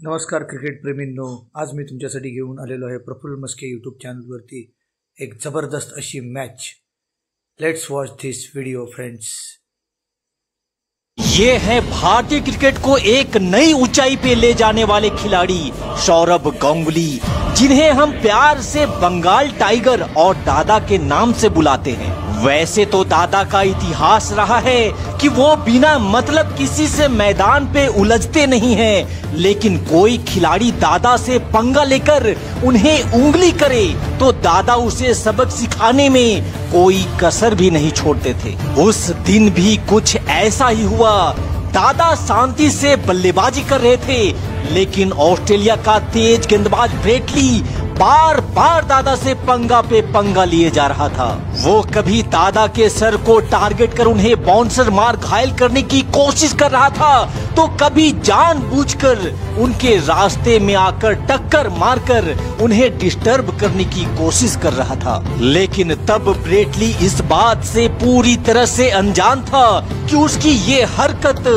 नमस्कार क्रिकेट प्रेमींनो, आज मी तुमच्यासाठी घेऊन आलेलो आहे प्रफुल्ल मस्के यूट्यूब चॅनलवरती एक जबरदस्त अशी match. Let's watch this video friends. ये है भारतीय क्रिकेट को एक नई ऊंचाई पे ले जाने वाले खिलाड़ी सौरभ गांगुली, जिन्हें हम प्यार से बंगाल टाइगर और दादा के नाम से बुलाते हैं। वैसे तो दादा का इतिहास रहा है कि वो बिना मतलब किसी से मैदान पे उलझते नहीं हैं, लेकिन कोई खिलाड़ी दादा से पंगा लेकर उन्हें उंगली करे तो दादा उसे सबक सिखाने में कोई कसर भी नहीं छोड़ते थे। उस दिन भी कुछ ऐसा ही हुआ। दादा शांति से बल्लेबाजी कर रहे थे, लेकिन ऑस्ट्रेलिया का तेज गेंदबाज ब्रेट ली बार बार दादा से पंगा पे पंगा लिए जा रहा था। वो कभी दादा के सर को टारगेट कर उन्हें बाउंसर मार घायल करने की कोशिश कर रहा था, तो कभी जानबूझकर उनके रास्ते में आकर टक्कर मारकर उन्हें डिस्टर्ब करने की कोशिश कर रहा था। लेकिन तब ब्रेट ली इस बात से पूरी तरह से अनजान था कि उसकी ये हरकत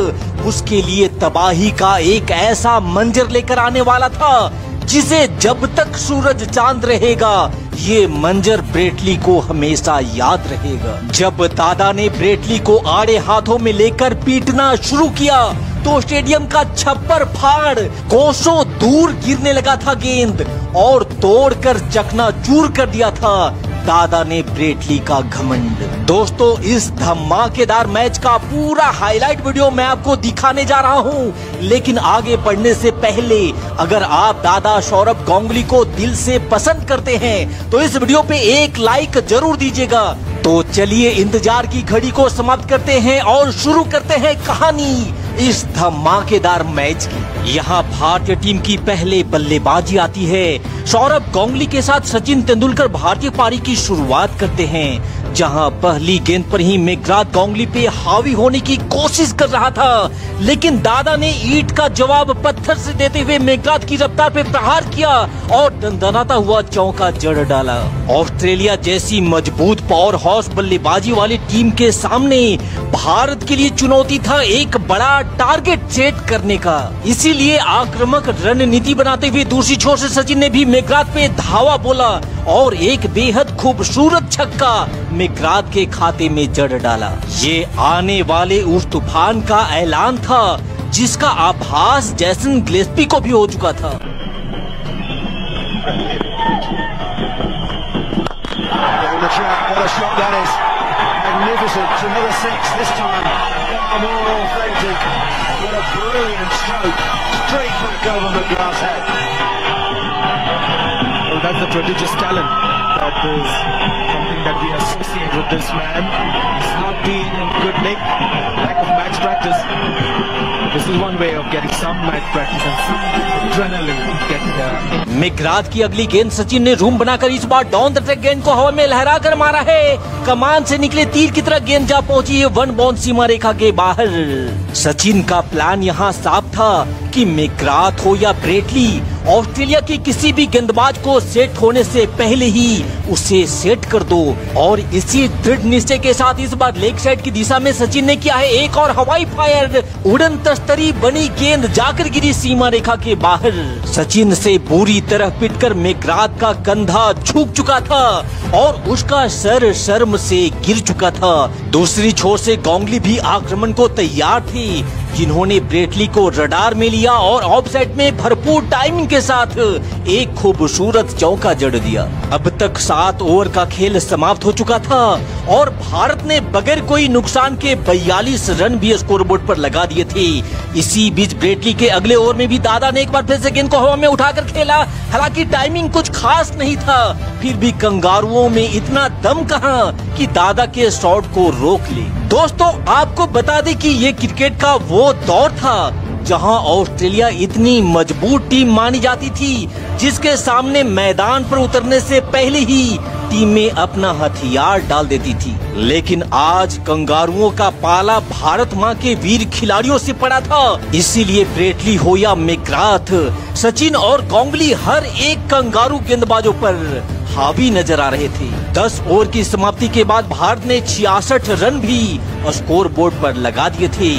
उसके लिए तबाही का एक ऐसा मंजर लेकर आने वाला था जिसे जब तक सूरज चांद रहेगा ये मंजर ब्रेट ली को हमेशा याद रहेगा। जब दादा ने ब्रेट ली को आड़े हाथों में लेकर पीटना शुरू किया तो स्टेडियम का छप्पर फाड़ कोसों दूर गिरने लगा था गेंद और तोड़कर चकनाचूर कर दिया था दादा ने ब्रेट ली का घमंड। दोस्तों, इस धमाकेदार मैच का पूरा हाईलाइट वीडियो मैं आपको दिखाने जा रहा हूं, लेकिन आगे बढ़ने से पहले अगर आप दादा सौरभ गांगुली को दिल से पसंद करते हैं तो इस वीडियो पे एक लाइक जरूर दीजिएगा। तो चलिए इंतजार की घड़ी को समाप्त करते हैं और शुरू करते हैं कहानी इस धमाकेदार मैच की। यहाँ भारतीय टीम की पहले बल्लेबाजी आती है। सौरभ गांगुली के साथ सचिन तेंदुलकर भारतीय पारी की शुरुआत करते हैं, जहां पहली गेंद पर ही मेघराज गांगुली पे हावी होने की कोशिश कर रहा था, लेकिन दादा ने ईंट का जवाब पत्थर से देते हुए मेघराज की रफ्तार पे प्रहार किया और दंदनाता हुआ चौका जड़ डाला। ऑस्ट्रेलिया जैसी मजबूत पावर हाउस बल्लेबाजी वाली टीम के सामने भारत के लिए चुनौती था एक बड़ा टारगेट सेट करने का। इसीलिए आक्रामक रणनीति बनाते हुए दूसरी छोर से सचिन ने भी मेघराज पे धावा बोला और एक बेहद खूबसूरत छक्का मेघराज के खाते में जड़ डाला। ये आने वाले उस तूफान का ऐलान था जिसका आभास जैसन गिलेस्पी को भी हो चुका था। That's the prodigious talent. That is something that we associate with this man. He's not been in good nick, lack of match practice. This is one way of getting some match practice and some adrenaline get Meghraj की अगली गेंद सचिन ने room बनाकर इस बार down the track गेंद को हवा में लहरा कर मारा है। कमान से निकले तीर की तरह गेंद जा पहुंची है वन बाउंस सीमा रेखा के बाहर। सचिन का प्लान यहाँ साफ था कि मेघराज हो या ब्रेट ली, ऑस्ट्रेलिया के किसी भी गेंदबाज को सेट होने से पहले ही उसे सेट कर दो। और इसी दृढ़ निश्चय के साथ इस बार लेग साइड की दिशा में सचिन ने किया है एक और हवाई फायर। उड़न तस्तरी बनी गेंद जाकर गिरी सीमा रेखा के बाहर। सचिन से बुरी तरह पिटकर मेघराज का कंधा झुक चुका था और उसका सर शर्म से गिर चुका था। दूसरी छोर से गांगुली भी आक्रमण को तैयार थी, जिन्होंने ब्रेट ली को रडार में लिया और ऑफ साइड में भरपूर टाइमिंग के साथ एक खूबसूरत चौका जड़ दिया। अब तक 7 ओवर का खेल समाप्त हो चुका था और भारत ने बगैर कोई नुकसान के 42 रन भी स्कोरबोर्ड पर लगा दिए थे। इसी बीच ब्रेट ली के अगले ओवर में भी दादा ने एक बार फिर से गेंद को हवा में उठाकर खेला। हालांकि टाइमिंग कुछ खास नहीं था, फिर भी कंगारुओं में इतना दम कहां कि दादा के शॉट को रोक ले। दोस्तों, आपको बता दें कि ये क्रिकेट का वो दौर था जहां ऑस्ट्रेलिया इतनी मजबूत टीम मानी जाती थी, जिसके सामने मैदान पर उतरने से पहले ही टीमें अपना हथियार डाल देती थी। लेकिन आज कंगारुओं का पाला भारत माँ के वीर खिलाड़ियों से पड़ा था। इसीलिए ब्रेट ली हो या मेघराज, सचिन और गांगुली हर एक कंगारू गेंदबाजों पर हावी नजर आ रहे थे। 10 ओवर की समाप्ति के बाद भारत ने 66 रन भी स्कोर बोर्ड पर लगा दिए थे।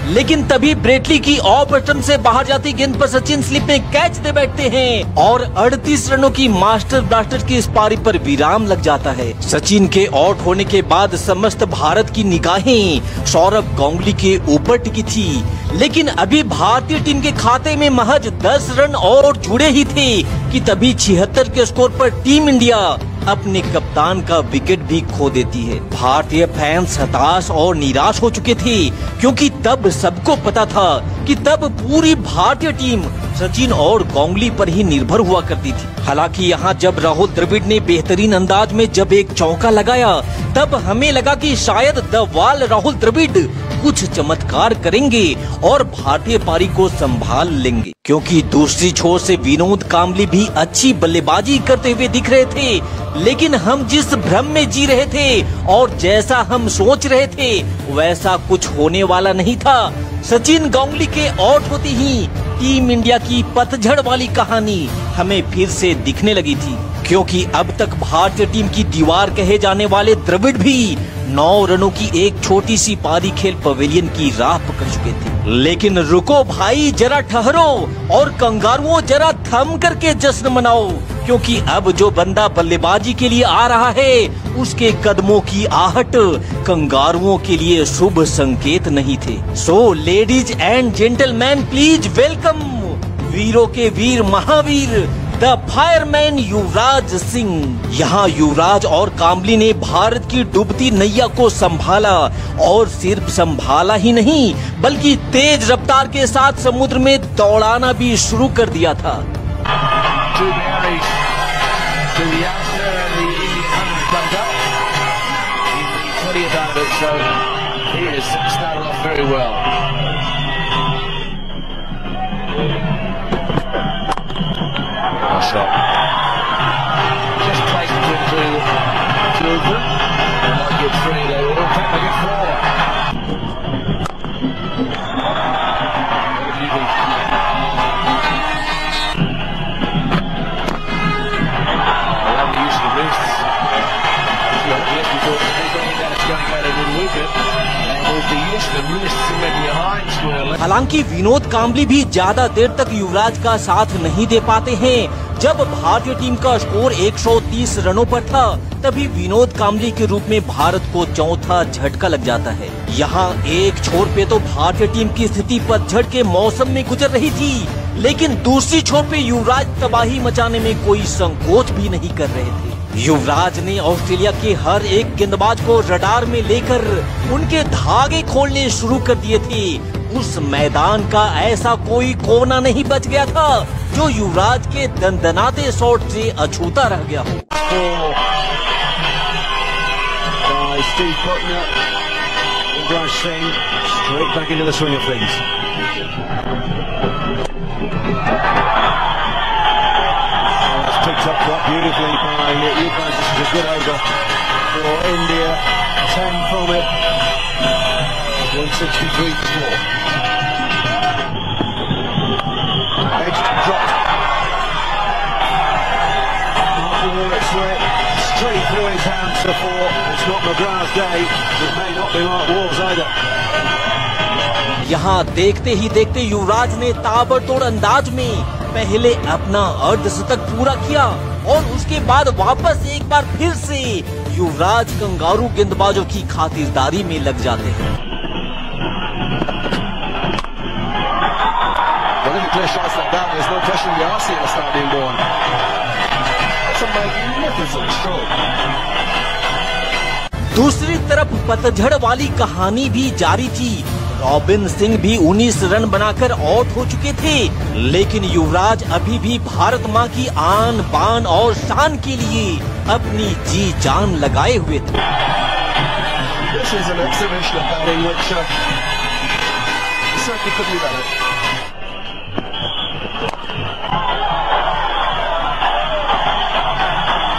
लेकिन तभी ब्रेटली की ऑफ बटन से बाहर जाती गेंद पर सचिन स्लिप में कैच दे बैठते हैं और 38 रनों की मास्टर ब्लास्टर की इस पारी पर विराम लग जाता है। सचिन के आउट होने के बाद समस्त भारत की निगाहें सौरभ गांगुली के ऊपर टिकी थी, लेकिन अभी भारतीय टीम के खाते में महज 10 रन और जुड़े ही थे कि तभी 76 के स्कोर पर टीम इंडिया अपने कप्तान का विकेट भी खो देती है। भारतीय फैंस हताश और निराश हो चुके थे, क्योंकि तब सबको पता था कि तब पूरी भारतीय टीम सचिन और गांगुली पर ही निर्भर हुआ करती थी। हालांकि यहाँ जब राहुल द्रविड़ ने बेहतरीन अंदाज में जब एक चौका लगाया, तब हमें लगा कि शायद द वाल राहुल द्रविड़ कुछ चमत्कार करेंगे और भारतीय पारी को संभाल लेंगे, क्योंकि दूसरी छोर से विनोद कांबली भी अच्छी बल्लेबाजी करते हुए दिख रहे थे। लेकिन हम जिस भ्रम में जी रहे थे और जैसा हम सोच रहे थे वैसा कुछ होने वाला नहीं था। सचिन गांगुली के आउट होते ही टीम इंडिया की पतझड़ वाली कहानी हमें फिर से दिखने लगी थी, क्योंकि अब तक भारतीय टीम की दीवार कहे जाने वाले द्रविड़ भी 9 रनों की एक छोटी सी पारी खेल पवेलियन की राह पकड़ चुके थे। लेकिन रुको भाई, जरा ठहरो और कंगारुओं जरा थम करके जश्न मनाओ, क्योंकि अब जो बंदा बल्लेबाजी के लिए आ रहा है उसके कदमों की आहट कंगारुओं के लिए शुभ संकेत नहीं थे। So ladies and gentleman, please welcome वीरों के वीर महावीर द फायरमैन युवराज सिंह। यहाँ युवराज और कांबली ने भारत की डूबती नैया को संभाला, और सिर्फ संभाला ही नहीं बल्कि तेज रफ्तार के साथ समुद्र में दौड़ाना भी शुरू कर दिया था। Shot. Just placed between two of them. Might get 3, they will. In fact, they get 4. Lovely use of the wrists. Yes, we thought that it's going out a little wicket. And with the use of the wrists and maybe behind square. हालांकि विनोद कांबली भी ज्यादा देर तक युवराज का साथ नहीं दे पाते हैं। जब भारतीय टीम का स्कोर 130 रनों पर था, तभी विनोद कांबली के रूप में भारत को चौथा झटका लग जाता है। यहाँ एक छोर पे तो भारतीय टीम की स्थिति पतझड़ के मौसम में गुजर रही थी, लेकिन दूसरी छोर पे युवराज तबाही मचाने में कोई संकोच भी नहीं कर रहे थे। युवराज ने ऑस्ट्रेलिया के हर एक गेंदबाज को रडार में लेकर उनके धागे खोलने शुरू कर दिए थे। उस मैदान का ऐसा कोई कोना नहीं बच गया था जो युवराज के दंदनाते शॉट से अछूता रह गया हो। Steve Butner, Yuvraj Singh, straight back into the swing of things. That's picked up quite beautifully by Yuvraj. This is a good over for India. 10 from it. 163 score. Edge dropped. Straight through his hands to 4. It's not McGrath's day. It may not be Mark Wall's either. यहाँ देखते ही देखते युवराज ने ताबड़तोड़ अंदाज में पहले अपना अर्धशतक पूरा किया, और उसके बाद वापस एक बार फिर से युवराज कंगारू गेंदबाजों की खातिरदारी में लग जाते हैं। Well, if you play shots like that, there's no question the RC will start being born. That's a magnificent stroke. दूसरी तरफ पतझड़ वाली कहानी भी जारी थी। रॉबिन सिंह भी 19 रन बनाकर आउट हो चुके थे, लेकिन युवराज अभी भी भारत माँ की आन बान और शान के लिए अपनी जी जान लगाए हुए थे। This is an exhibition of batting which certainly could be better.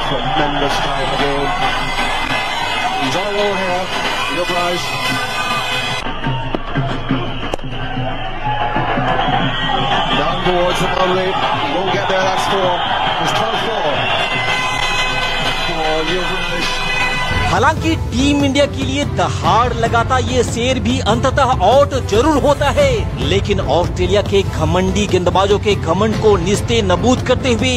Tremendous time again. He's on a roll here. Yuvraj. Down towards the boundary. He won't get there, that's 4. It's 12-4 for Yuvraj. हालांकि team India के लिए दहाड़ लगाता ये शेर भी अंततः out जरूर होता है, लेकिन ऑस्ट्रेलिया के घमंडी गेंदबाजों के घमंड को निस्ते नबूद करते हुए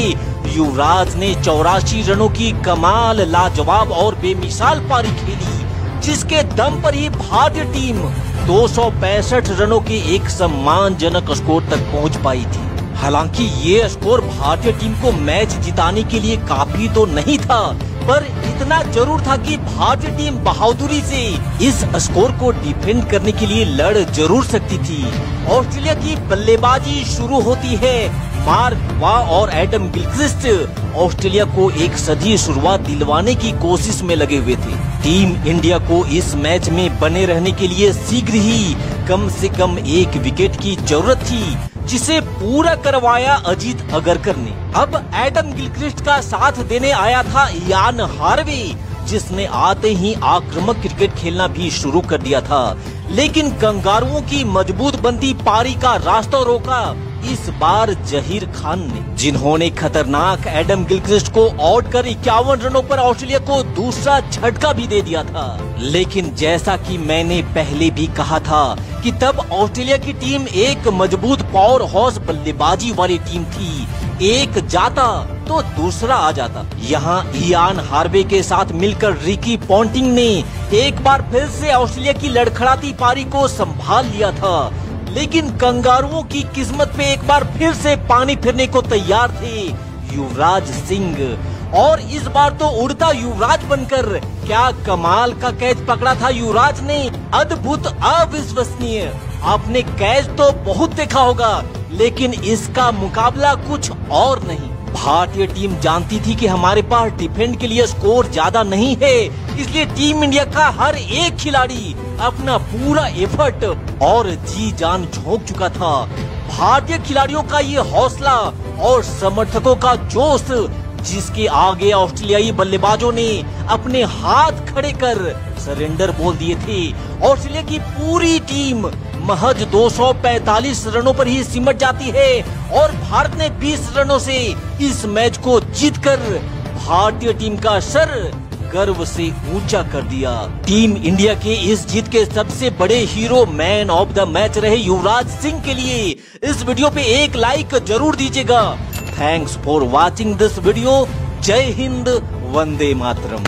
युवराज ने 84 रनों की कमाल लाजवाब और बेमिसाल पारी खेली, जिसके दम पर ही भारतीय टीम 265 रनों के एक सम्मानजनक स्कोर तक पहुंच पाई थी। हालांकि ये स्कोर भारतीय टीम को मैच जिताने के लिए काफी तो नहीं था, पर इतना जरूर था कि भारतीय टीम बहादुरी से इस स्कोर को डिफेंड करने के लिए लड़ जरूर सकती थी। ऑस्ट्रेलिया की बल्लेबाजी शुरू होती है। मार्क वा और एडम गिलक्रिस्ट ऑस्ट्रेलिया को एक सदी शुरुआत दिलवाने की कोशिश में लगे हुए थे। टीम इंडिया को इस मैच में बने रहने के लिए शीघ्र ही कम से कम एक विकेट की जरूरत थी, जिसे पूरा करवाया अजीत अगरकर ने। अब एडम गिलक्रिस्ट का साथ देने आया था इयान हार्वे, जिसने आते ही आक्रामक क्रिकेट खेलना भी शुरू कर दिया था, लेकिन कंगारुओं की मजबूत बनती पारी का रास्ता रोका इस बार जहीर खान ने, जिन्होंने खतरनाक एडम गिलक्रिस्ट को आउट कर 51 रनों पर ऑस्ट्रेलिया को दूसरा झटका भी दे दिया था। लेकिन जैसा कि मैंने पहले भी कहा था कि तब ऑस्ट्रेलिया की टीम एक मजबूत पावर हाउस बल्लेबाजी वाली टीम थी। एक जाता तो दूसरा आ जाता। यहाँ इयान हार्वे के साथ मिलकर रिकी पॉन्टिंग ने एक बार फिर से ऑस्ट्रेलिया की लड़खड़ाती पारी को संभाल लिया था, लेकिन कंगारुओं की किस्मत पे एक बार फिर से पानी फिरने को तैयार थे युवराज सिंह, और इस बार तो उड़ता युवराज बनकर क्या कमाल का कैच पकड़ा था युवराज ने। अद्भुत, अविश्वसनीय। आपने कैच तो बहुत देखा होगा, लेकिन इसका मुकाबला कुछ और नहीं। भारतीय टीम जानती थी कि हमारे पास डिफेंड के लिए स्कोर ज्यादा नहीं है, इसलिए टीम इंडिया का हर एक खिलाड़ी अपना पूरा एफर्ट और जी जान झोंक चुका था। भारतीय खिलाड़ियों का ये हौसला और समर्थकों का जोश, जिसके आगे ऑस्ट्रेलियाई बल्लेबाजों ने अपने हाथ खड़े कर सरेंडर बोल दिए थे। ऑस्ट्रेलिया की पूरी टीम महज 245 रनों पर ही सिमट जाती है और भारत ने 20 रनों से इस मैच को जीतकर भारतीय टीम का सर गर्व से ऊंचा कर दिया। टीम इंडिया के इस जीत के सबसे बड़े hero, man of the match रहे युवराज सिंह के लिए इस वीडियो पे एक लाइक जरूर दीजिएगा। Thanks for watching this video. जय हिंद, वंदे मातरम।